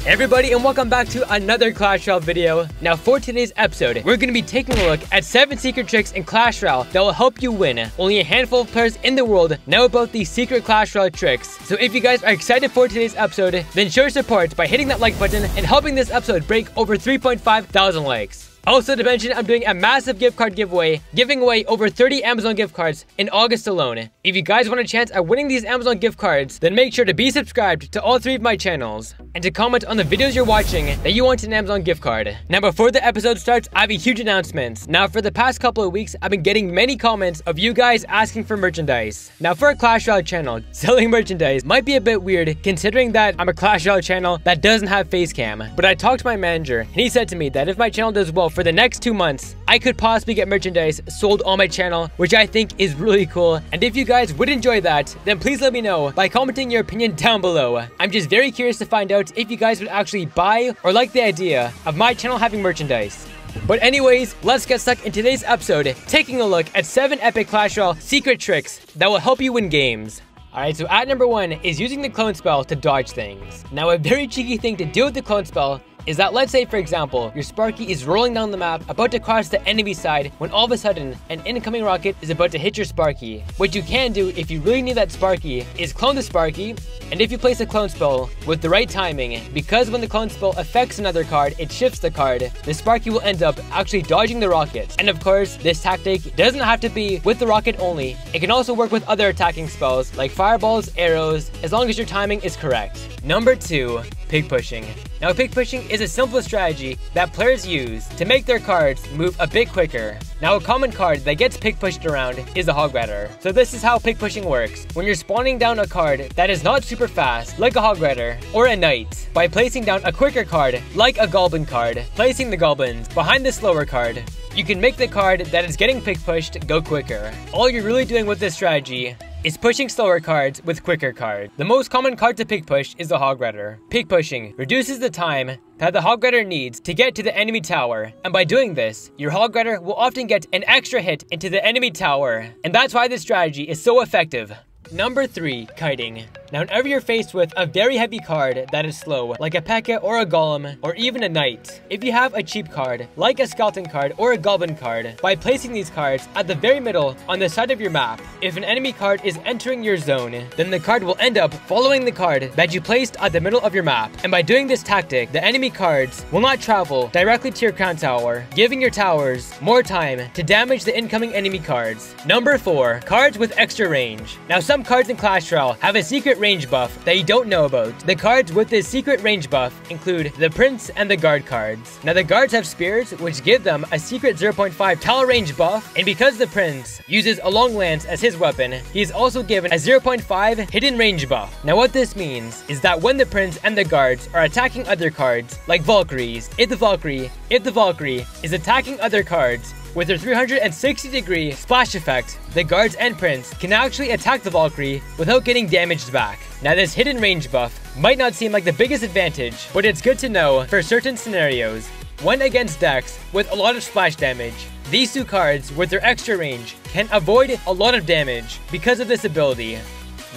Everybody, and welcome back to another Clash Royale video. Now for today's episode, we're going to be taking a look at 7 secret tricks in Clash Royale that will help you win. Only a handful of players in the world know about these secret Clash Royale tricks. So if you guys are excited for today's episode, then show your support by hitting that like button and helping this episode break over 3.5 thousand likes. Also to mention, I'm doing a massive gift card giveaway, giving away over 30 Amazon gift cards in August alone. If you guys want a chance at winning these Amazon gift cards, then make sure to be subscribed to all 3 of my channels, and to comment on the videos you're watching that you want an Amazon gift card. Now before the episode starts, I have a huge announcement. Now for the past couple of weeks, I've been getting many comments of you guys asking for merchandise. Now for a Clash Royale channel, selling merchandise might be a bit weird considering that I'm a Clash Royale channel that doesn't have face cam. But I talked to my manager and he said to me that if my channel does well for the next 2 months, I could possibly get merchandise sold on my channel, which I think is really cool. And if you guys would enjoy that, then please let me know by commenting your opinion down below. I'm just very curious to find out if you guys would actually buy or like the idea of my channel having merchandise. But anyways, let's get stuck in today's episode, taking a look at 7 epic Clash Royale secret tricks that will help you win games. Alright, so at number 1 is using the clone spell to dodge things. Now a very cheeky thing to do with the clone spell is that, let's say for example, your Sparky is rolling down the map about to cross the enemy side when all of a sudden an incoming rocket is about to hit your Sparky. What you can do if you really need that Sparky is clone the Sparky, and if you place a clone spell with the right timing, because when the clone spell affects another card, it shifts the card, the Sparky will end up actually dodging the rocket. And of course, this tactic doesn't have to be with the rocket only, it can also work with other attacking spells like fireballs, arrows, as long as your timing is correct. Number 2, pig pushing. Now pig pushing is a simple strategy that players use to make their cards move a bit quicker. Now a common card that gets pig pushed around is a Hog Rider. So this is how pig pushing works. When you're spawning down a card that is not super fast, like a Hog Rider or a Knight, by placing down a quicker card, like a Goblin card, placing the Goblins behind the slower card, you can make the card that is getting pig pushed go quicker. All you're really doing with this strategy is pushing slower cards with quicker cards. The most common card to pig push is the Hog Rider. Pig pushing reduces the time that the Hog Rider needs to get to the enemy tower, and by doing this, your Hog Rider will often get an extra hit into the enemy tower, and that's why this strategy is so effective. Number 3, kiting. Now whenever you're faced with a very heavy card that is slow, like a P.E.K.K.A. or a Golem, or even a Knight, if you have a cheap card, like a Skeleton card or a Goblin card, by placing these cards at the very middle on the side of your map, if an enemy card is entering your zone, then the card will end up following the card that you placed at the middle of your map. And by doing this tactic, the enemy cards will not travel directly to your crown tower, giving your towers more time to damage the incoming enemy cards. Number 4, cards with extra range. Now some cards in Clash Royale have a secret range buff that you don't know about. The cards with this secret range buff include the Prince and the Guard cards. Now the Guards have spears, which give them a secret 0.5 tower range buff, and because the Prince uses a long lance as his weapon, he is also given a 0.5 hidden range buff. Now what this means is that when the Prince and the Guards are attacking other cards, like Valkyries, if the Valkyrie is attacking other cards, with their 360-degree splash effect, the Guards and Prince can actually attack the Valkyrie without getting damaged back. Now this hidden range buff might not seem like the biggest advantage, but it's good to know for certain scenarios. One against decks with a lot of splash damage. These 2 cards with their extra range can avoid a lot of damage because of this ability.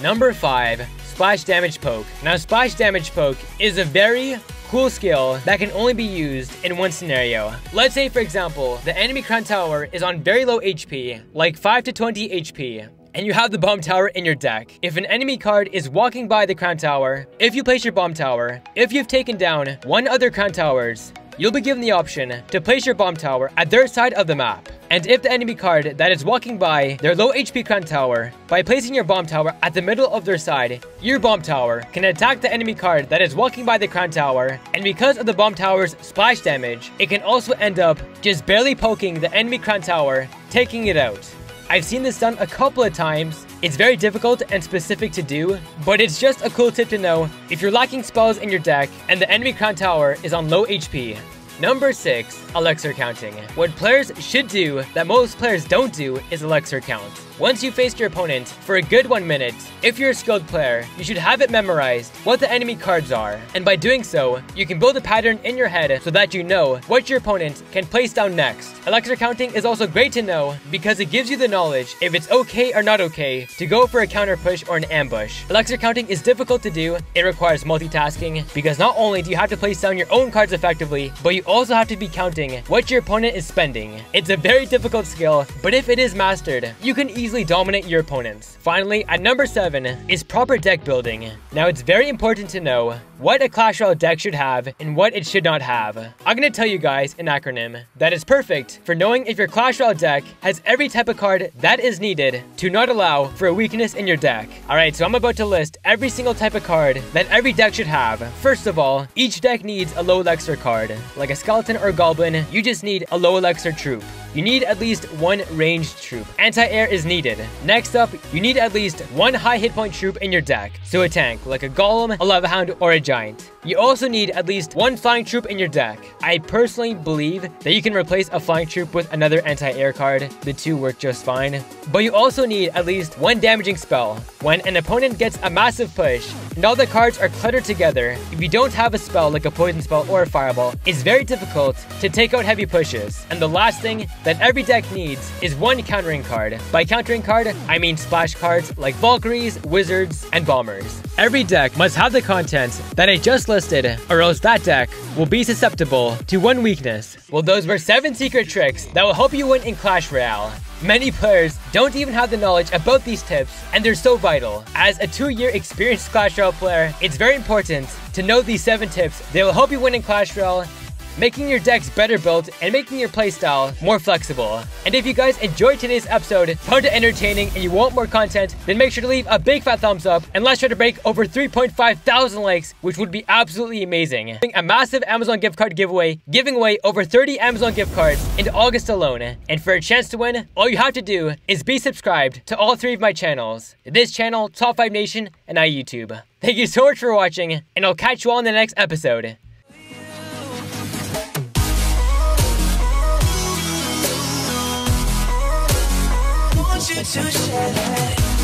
Number 5, Splash Damage Poke. Now Splash Damage Poke is a very cool skill that can only be used in one scenario. Let's say for example, the enemy crown tower is on very low HP, like 5 to 20 HP, and you have the bomb tower in your deck. If an enemy card is walking by the crown tower, if you place your bomb tower, if you've taken down 1 other crown towers, you'll be given the option to place your bomb tower at their side of the map. And if the enemy card that is walking by their low HP crown tower, by placing your bomb tower at the middle of their side, your bomb tower can attack the enemy card that is walking by the crown tower, and because of the bomb tower's splash damage, it can also end up just barely poking the enemy crown tower, taking it out. I've seen this done a couple of times. It's very difficult and specific to do, but it's just a cool tip to know if you're lacking spells in your deck and the enemy crown tower is on low HP. Number 6, elixir counting. What players should do that most players don't do is elixir count. Once you faced your opponent for a good 1 minute, if you're a skilled player, you should have it memorized what the enemy cards are. And by doing so, you can build a pattern in your head so that you know what your opponent can place down next. Elixir counting is also great to know because it gives you the knowledge if it's okay or not okay to go for a counter push or an ambush. Elixir counting is difficult to do. It requires multitasking because not only do you have to place down your own cards effectively, but you also have to be counting what your opponent is spending. It's a very difficult skill, but if it is mastered, you can easily dominate your opponents. Finally, at number 7 is proper deck building. Now, it's very important to know what a Clash Royale deck should have and what it should not have. I'm gonna tell you guys an acronym that is perfect for knowing if your Clash Royale deck has every type of card that is needed to not allow for a weakness in your deck. Alright, so I'm about to list every single type of card that every deck should have. First of all, each deck needs a low elixir card. Like a skeleton or a goblin, you just need a low elixir troop. You need at least one ranged troop. Anti-air is needed. Next up, you need at least one high hit point troop in your deck. So a tank, like a golem, a lava hound, or a giant. You also need at least one flying troop in your deck. I personally believe that you can replace a flying troop with another anti-air card. The two work just fine. But you also need at least one damaging spell. When an opponent gets a massive push and all the cards are cluttered together, if you don't have a spell like a poison spell or a fireball, it's very difficult to take out heavy pushes. And the last thing that every deck needs is one countering card. By countering card, I mean splash cards like Valkyries, Wizards, and Bombers. Every deck must have the content that I just listed, or else that deck will be susceptible to one weakness. Well, those were 7 secret tricks that will help you win in Clash Royale. Many players don't even have the knowledge about these tips, and they're so vital. As a 2-year experienced Clash Royale player, it's very important to know these 7 tips. They will help you win in Clash Royale, making your decks better built and making your playstyle more flexible. And if you guys enjoyed today's episode, found it entertaining, and you want more content, then make sure to leave a big fat thumbs up, and let's try to break over 3.5 thousand likes, which would be absolutely amazing. A massive Amazon gift card giveaway, giving away over 30 Amazon gift cards in August alone. And for a chance to win, all you have to do is be subscribed to all 3 of my channels: this channel, Top 5 Nation, and iYouTube. Thank you so much for watching, and I'll catch you all in the next episode. To share.